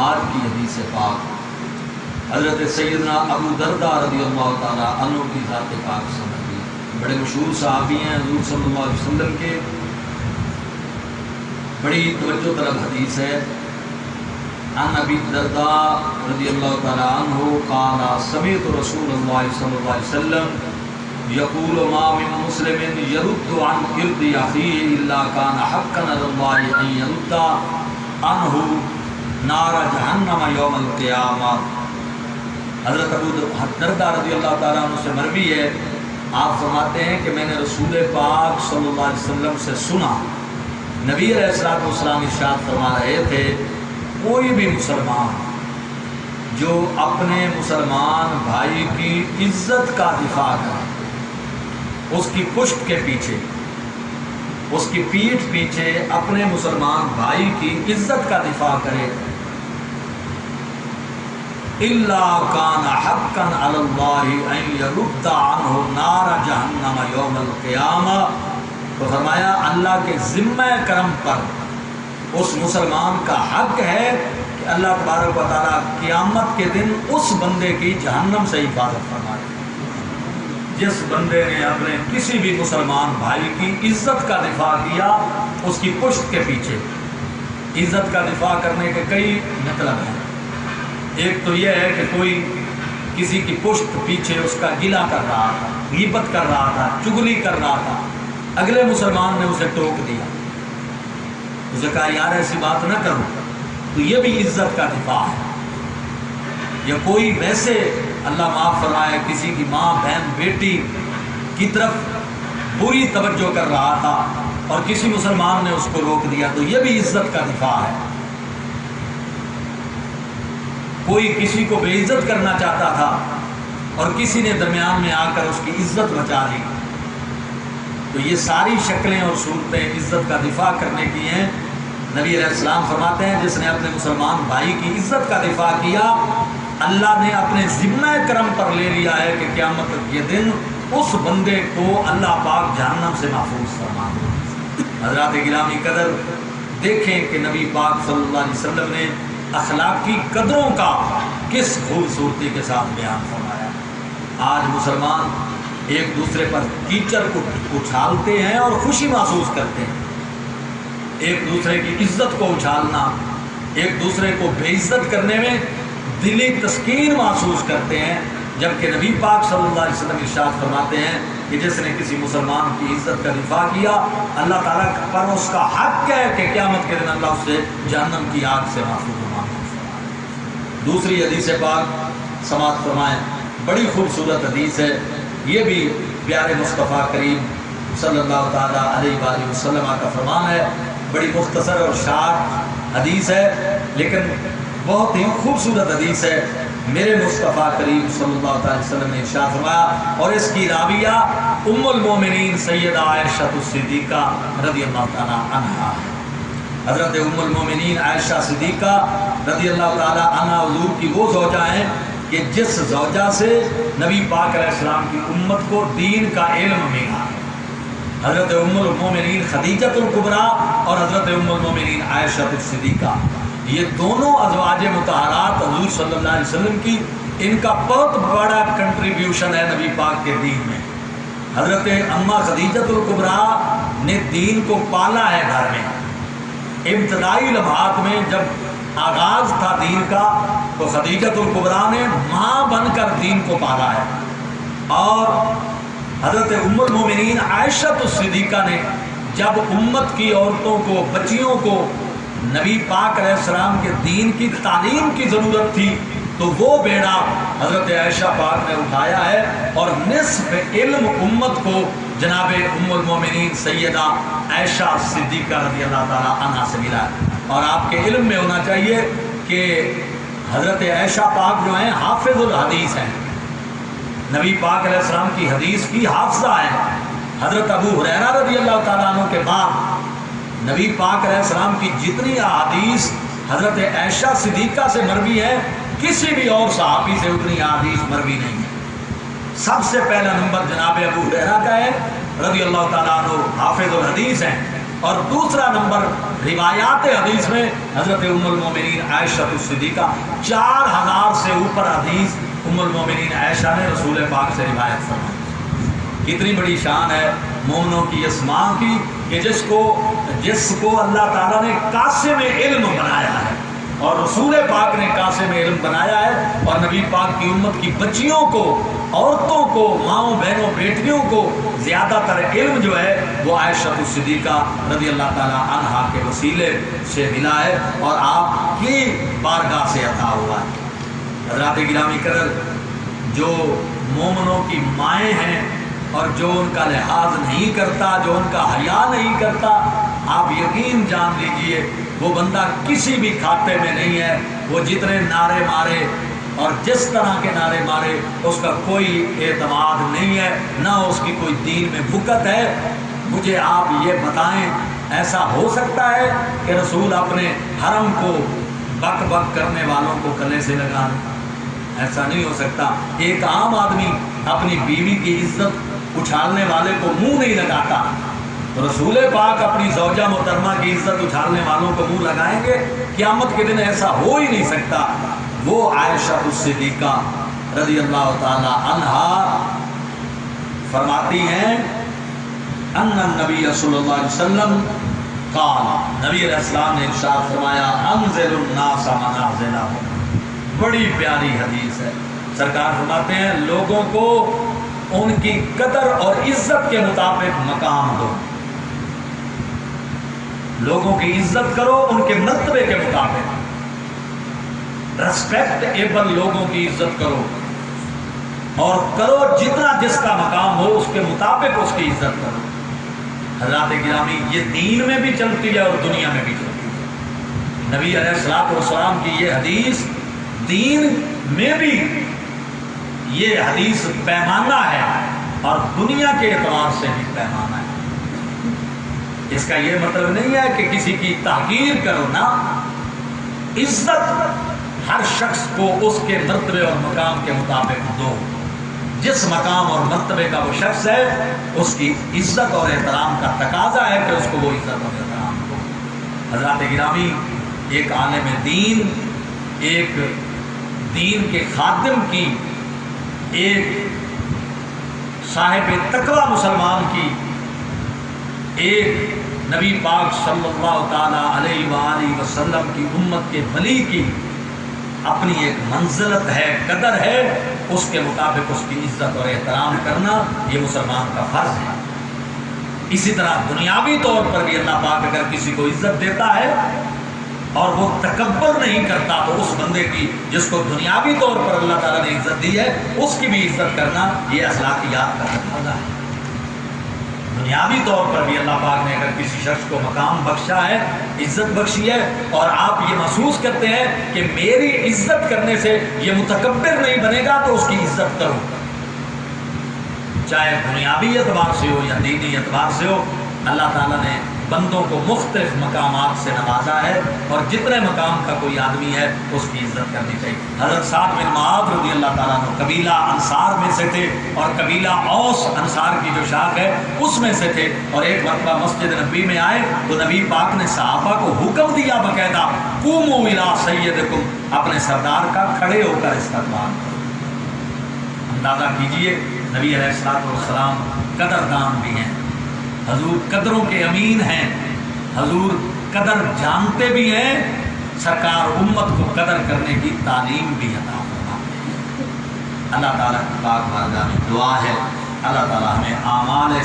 آج کی حدیث پاک حضرت سیدنا ابو درداء رضی اللہ تعالیٰ عنہ کی ذات پاک سے نقل ہے۔ بڑے مشہور صحابی ہیں، حضور صلی اللہ علیہ وسلم کے، بڑی توجہ طلب حدیث ہے۔ عن ابی درداء رضی اللہ تعالیٰ عنہ قال سمعت رسول اللہ صلی اللہ علیہ وسلم یقول ما من مسلم یرد عن ارض اخیہ الا کان حقا علی اللہ ان یرد عنہ نار جہنم یوم القیامہ۔ حضرت ابو درداء رضی اللہ تعالیٰ عنہ سے مروی ہے، آپ فرماتے ہیں کہ میں نے رسول پاک صلی اللہ علیہ وسلم سے سنا، نبی علیہ الصلوۃ والسلام ارشاد فرما رہے تھے، کوئی بھی مسلمان جو اپنے مسلمان بھائی کی عزت کا دفاع کرے، اس کی پشت کے پیچھے، اس کی پیٹھ پیچھے اپنے مسلمان بھائی کی عزت کا دفاع کرے، الا کان حقا علی اللہ ان یرد عنہ نار جہنم یوم القیامہ، تو فرمایا اللہ کے ذمہ کرم پر اس مسلمان کا حق ہے کہ اللہ تبارک و تعالیٰ قیامت کے دن اس بندے کی جہنم سے حفاظت فرمائے۔ جس بندے نے اپنے کسی بھی مسلمان بھائی کی عزت کا دفاع کیا، اس کی پشت کے پیچھے، عزت کا دفاع کرنے کے کئی مطلب ہیں۔ ایک تو یہ ہے کہ کوئی کسی کی پشت پیچھے اس کا گلہ کر رہا تھا، غیبت کر رہا تھا، چگلی کر رہا تھا، اگلے مسلمان نے اسے ٹوک دیا، اسے کہا یار ایسی بات نہ کرو، تو یہ بھی عزت کا دفاع ہے۔ یا کوئی ویسے اللہ معاف فرمائے کسی کی ماں بہن بیٹی کی طرف بری توجہ کر رہا تھا اور کسی مسلمان نے اس کو روک دیا، تو یہ بھی عزت کا دفاع ہے۔ کوئی کسی کو بے عزت کرنا چاہتا تھا اور کسی نے درمیان میں آ کر اس کی عزت بچا لی، تو یہ ساری شکلیں اور صورتیں عزت کا دفاع کرنے کی ہیں۔ نبی علیہ السلام فرماتے ہیں جس نے اپنے مسلمان بھائی کی عزت کا دفاع کیا، اللہ نے اپنے ذمہ کرم پر لے لیا ہے کہ قیامت کے دن اس بندے کو اللہ پاک جہنم سے محفوظ فرما دے۔ حضرات گرامی قدر، دیکھیں کہ نبی پاک صلی اللہ علیہ وسلم نے اخلاقی قدروں کا کس خوبصورتی کے ساتھ بیان فرمایا۔ آج مسلمان ایک دوسرے پر کیچڑ کو اچھالتے ہیں اور خوشی محسوس کرتے ہیں، ایک دوسرے کی عزت کو اچھالنا، ایک دوسرے کو بے عزت کرنے میں دلی تسکین محسوس کرتے ہیں، جبکہ نبی پاک صلی اللہ علیہ وسلم ارشاد فرماتے ہیں کہ جس نے کسی مسلمان کی عزت کا دفاع کیا، اللہ تعالیٰ پر اس کا حق ہے کہ قیامت کے دن اللہ اس سے جہنم کی آگ سے محفوظ فرمائے۔ دوسری حدیث پاک سماعت فرمائیں، بڑی خوبصورت حدیث ہے، یہ بھی پیارے مصطفیٰ کریم صلی اللہ تعالیٰ علیہ وآلہ وسلم کا فرمان ہے۔ بڑی مختصر اور شارٹ حدیث ہے، لیکن بہت ہی خوبصورت حدیث ہے۔ میرے مصطفیٰ کریم صلی اللہ تعالی وسلم نے ارشاد فرمایا، اور اس کی راویہ ام المومنین سیدہ عائشہ الصدیقہ رضی اللہ تعالیٰ عنہا، حضرت ام المومنین عائشہ صدیقہ رضی اللہ تعالیٰ عنہا حضور کی وہ زوجہ ہیں کہ جس زوجہ سے نبی پاک علیہ السلام کی امت کو دین کا علم ملا۔ حضرت ام المومنین خدیجۃ الکبریٰ اور حضرت ام المومنین عائشہ الصدیقہ، یہ دونوں ازواج مطہرات حضور صلی اللہ علیہ وسلم کی، ان کا بہت بڑا کنٹریبیوشن ہے نبی پاک کے دین میں۔ حضرت اماں خدیجۃ الکبریٰ نے دین کو پالا ہے گھر میں، ابتدائی لمحات میں جب آغاز تھا دین کا تو خدیجۃ الکبریٰ نے ماں بن کر دین کو پالا ہے، اور حضرت ام المومنین عائشہ الصدیقہ نے جب امت کی عورتوں کو، بچیوں کو نبی پاک علیہ السلام کے دین کی تعلیم کی ضرورت تھی تو وہ بیڑا حضرت عائشہ پاک نے اٹھایا ہے، اور نصف علم امت کو جناب ام المومنین سیدہ عائشہ صدیقہ رضی اللہ تعالیٰ عنہا سے ملا ہے۔ اور آپ کے علم میں ہونا چاہیے کہ حضرت عائشہ پاک جو ہیں حافظ الحدیث ہیں، نبی پاک علیہ السلام کی حدیث کی حافظہ ہیں۔ حضرت ابو ہریرہ رضی اللہ تعالیٰ عنہ کے بعد نبی پاک علیہ السلام کی جتنی احادیث حضرت عائشہ صدیقہ سے مروی ہے، کسی بھی اور صحابی سے اتنی احادیث مروی نہیں ہے۔ سب سے پہلا نمبر جناب ابو ہریرہ کا ہے رضی اللہ تعالیٰ عنہ، حافظ الحدیث ہیں، اور دوسرا نمبر روایات حدیث میں حضرت ام المومنین عائشہ الصدیقہ 4000 سے اوپر حدیث ام المومنین عائشہ نے رسول پاک سے روایت فرمائی۔ کتنی بڑی شان ہے مومنوں کی اس ماں کی کہ جس کو اللہ تعالیٰ نے قاسم علم بنایا ہے، اور رسول پاک نے قاسم علم بنایا ہے، اور نبی پاک کی امت کی بچیوں کو، عورتوں کو، ماؤں بہنوں بیٹیوں کو زیادہ تر علم جو ہے وہ عائشہ الصدیقہ رضی اللہ تعالیٰ عنہا کے وسیلے سے ملا ہے اور آپ کی بارگاہ سے عطا ہوا ہے۔ حضرات گرامی قدر، جو مومنوں کی مائیں ہیں اور جو ان کا لحاظ نہیں کرتا، جو ان کا حیا نہیں کرتا، آپ یقین جان لیجئے وہ بندہ کسی بھی کھاتے میں نہیں ہے۔ وہ جتنے نعرے مارے اور جس طرح کے نعرے مارے اس کا کوئی اعتماد نہیں ہے، نہ اس کی کوئی دین میں بکت ہے۔ مجھے آپ یہ بتائیں، ایسا ہو سکتا ہے کہ رسول اپنے حرم کو بک بک کرنے والوں کو گلے سے لگا دیں؟ ایسا نہیں ہو سکتا۔ ایک عام آدمی اپنی بیوی کی عزت اچھالنے والے کو منہ نہیں لگاتا، تو رسول پاک اپنی زوجہ محترمہ کی عزت اچھالنے والوں کو منہ لگائیں گے؟ قیامت کے دن ایسا ہو ہی نہیں سکتا۔ وہ عائشہ الصدیقہ رضی اللہ تعالی عنہا فرماتی ہیں ان النبی صلی اللہ علیہ وسلم قال، نبی علیہ السلام نے ارشاد فرمایا انزل الناس منازلهم۔ بڑی پیاری حدیث ہے۔ سرکار فرماتے ہیں لوگوں کو ان کی قدر اور عزت کے مطابق مقام دو، لوگوں کی عزت کرو ان کے مرتبے کے مطابق، ریسپیکٹ ایبل لوگوں کی عزت کرو، اور کرو جتنا جس کا مقام ہو اس کے مطابق اس کی عزت کرو۔ حضرات گرامی، یہ دین میں بھی چلتی ہے اور دنیا میں بھی چلتی ہے۔ نبی علیہ الصلوۃ والسلام کی یہ حدیث دین میں بھی یہ حدیث پیمانہ ہے اور دنیا کے اعتبار سے بھی پیمانہ ہے۔ اس کا یہ مطلب نہیں ہے کہ کسی کی تحقیر کرو، نا، عزت ہر شخص کو اس کے مرتبے اور مقام کے مطابق دو۔ جس مقام اور مرتبے کا وہ شخص ہے اس کی عزت اور احترام کا تقاضا ہے کہ اس کو وہ عزت اور احترام دو۔ حضرات گرامی، ایک عالم دین، ایک دین کے خادم کی، ایک صاحب تقوی مسلمان کی، ایک نبی پاک صلی اللہ تعالی علیہ وآلہ وسلم کی امت کے ولی کی اپنی ایک منزلت ہے، قدر ہے، اس کے مطابق اس کی عزت اور احترام کرنا یہ مسلمان کا فرض ہے۔ اسی طرح دنیاوی طور پر بھی اللہ پاک اگر کسی کو عزت دیتا ہے اور وہ تکبر نہیں کرتا تو اس بندے کی جس کو دنیاوی طور پر اللہ تعالیٰ نے عزت دی ہے اس کی بھی عزت کرنا یہ اخلاقیات کا تقاضا ہے۔ دنیاوی طور پر بھی اللہ پاک نے اگر کسی شخص کو مقام بخشا ہے، عزت بخشی ہے، اور آپ یہ محسوس کرتے ہیں کہ میری عزت کرنے سے یہ متکبر نہیں بنے گا تو اس کی عزت کرو، چاہے دنیاوی اعتبار سے ہو یا دینی اعتبار سے ہو۔ اللہ تعالیٰ نے بندوں کو مختلف مقامات سے نوازا ہے اور جتنے مقام کا کوئی آدمی ہے اس کی عزت کرنی چاہیے۔ حضرت سعد بن معاذ رضی اللہ تعالیٰ عنہ قبیلہ انصار میں سے تھے اور قبیلہ اوس انصار کی جو شاخ ہے اس میں سے تھے، اور ایک مرتبہ مسجد نبی میں آئے تو نبی پاک نے صحابہ کو حکم دیا باقاعدہ، قوموا الی سیدکم، اپنے سردار کا کھڑے ہو کر استقبال کرو۔ اندازہ کیجئے نبی علیہ الصلوۃ والسلام قدردان بھی ہیں، حضور قدروں کے امین ہیں، حضور قدر جانتے بھی ہیں، سرکار امت کو قدر کرنے کی تعلیم بھی عطا فرماتے ہیں۔ اللہ تعالیٰ کی پاک بارگاہ میں دعا ہے اللہ تعالیٰ ہمیں اعمال